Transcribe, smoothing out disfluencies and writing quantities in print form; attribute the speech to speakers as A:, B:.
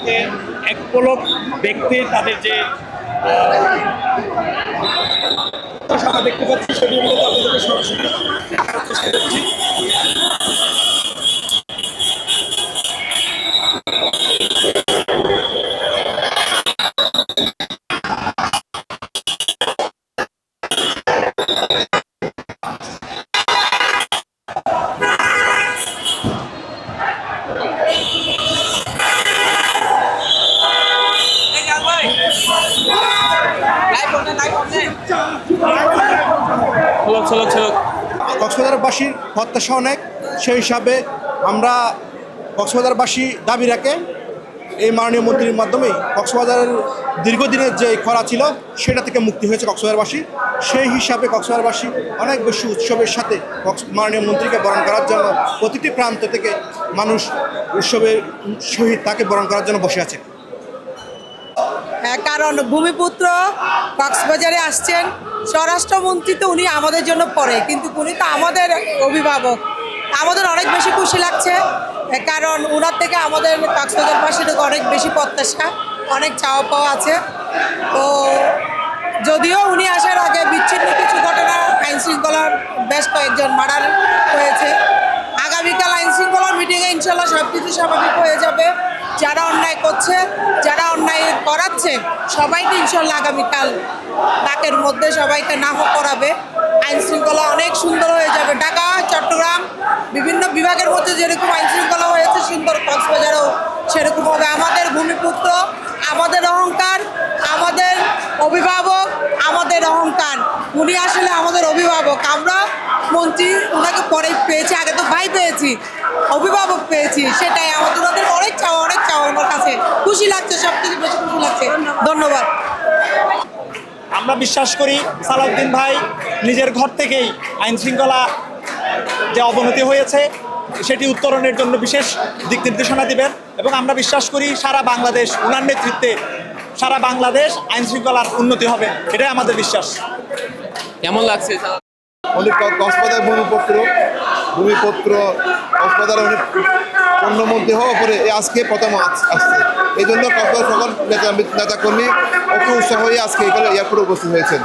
A: থেকে এক পলক ব্যক্তি তাদের যে আমরা দেখতে পাচ্ছি সেটি মূলত আপনাদেরকে সরাসরি দেখানোর চেষ্টা করছি।
B: কক্সবাজারবাসীর প্রত্যাশা অনেক, সেই হিসাবে আমরা কক্সবাজারবাসী দাবি রাখে এই মাননীয় মন্ত্রীর মাধ্যমে কক্সবাজারের দীর্ঘদিনের যে খরা ছিল সেটা থেকে মুক্তি হয়েছে কক্সবাজারবাসী। সেই হিসাবে কক্সবাজারবাসী অনেক বেশি উৎসবের সাথে মাননীয় মন্ত্রীকে বরণ করার জন্য প্রতিটি প্রান্ত থেকে মানুষ উৎসবের সহিত তাকে বরণ করার জন্য বসে আছে।
C: হ্যাঁ, কারণ ভূমিপুত্র কক্সবাজারে আসছেন, স্বরাষ্ট্রমন্ত্রী তো উনি আমাদের জন্য পড়ে, কিন্তু উনি তো আমাদের অভিভাবক। আমাদের অনেক বেশি খুশি লাগছে, কারণ ওনার থেকে আমাদের কক্সবাজারবাসীর অনেক বেশি প্রত্যাশা, অনেক চাওয়া পাওয়া আছে। তো যদিও উনি আসার আগে বিচ্ছিন্ন কিছু ঘটনা, আইন শৃঙ্খলার বেশ কয়েকজন মার্ডার হয়েছে, আগামীকাল আইন শৃঙ্খলার মিটিংয়ে ইনশাল্লাহ সব কিছু স্বাভাবিক হয়ে যাবে। যারা অন্যায় করছে, যারা অন্যায় করাচ্ছে, সবাইকে ইনশাল্লাহ আগামীকাল ডাকের মধ্যে সবাইকে নাহক করাবে। আইন শৃঙ্খলা অনেক সুন্দর হয়ে যাবে। ঢাকা, চট্টগ্রাম বিভিন্ন বিভাগের মধ্যে যেরকম আইন শৃঙ্খলা হয়েছে, সুন্দর কক্সবাজারেও সেরকম হবে। আমাদের ভূমিপুত্র, আমাদের অহংকার, আমাদের অভিভাবক, আমাদের অহংকার। উনি আসলে আমাদের অভিভাবক। আমরা মন্ত্রী ওনাকে পরে পেয়েছি, আগে তো ভাই পেয়েছি, অভিভাবক পেয়েছি, সেটাই আমাদের ওদের অনেক চাওয়া ওনার কাছে। খুশি লাগছে, সব থেকে বেশি খুশি লাগছে। ধন্যবাদ।
A: আমরা বিশ্বাস করি সালাউদ্দিন ভাই নিজের ঘর থেকেই আইন শৃঙ্খলা যে অবনতি হয়েছে সেটি উত্তরণের জন্য বিশেষ দিক নির্দেশনা দিবেন, এবং আমরা বিশ্বাস করি সারা বাংলাদেশ ওনার নেতৃত্বে সারা বাংলাদেশ আইন শৃঙ্খলার উন্নতি হবে, এটাই আমাদের বিশ্বাস।
D: কেমন লাগছে?
E: কক্সবাজার ভূমিপুত্র কক্সবাজারে উনি পণ্যমন্ত্রী হওয়ার পরে আজকে প্রথম আসছে, এই জন্য কক্সবাজার সকল নেতাকর্মী অতি উৎসাহ হয়ে আজকে এখানে এয়ারপোর্টে উপস্থিত হয়েছেন।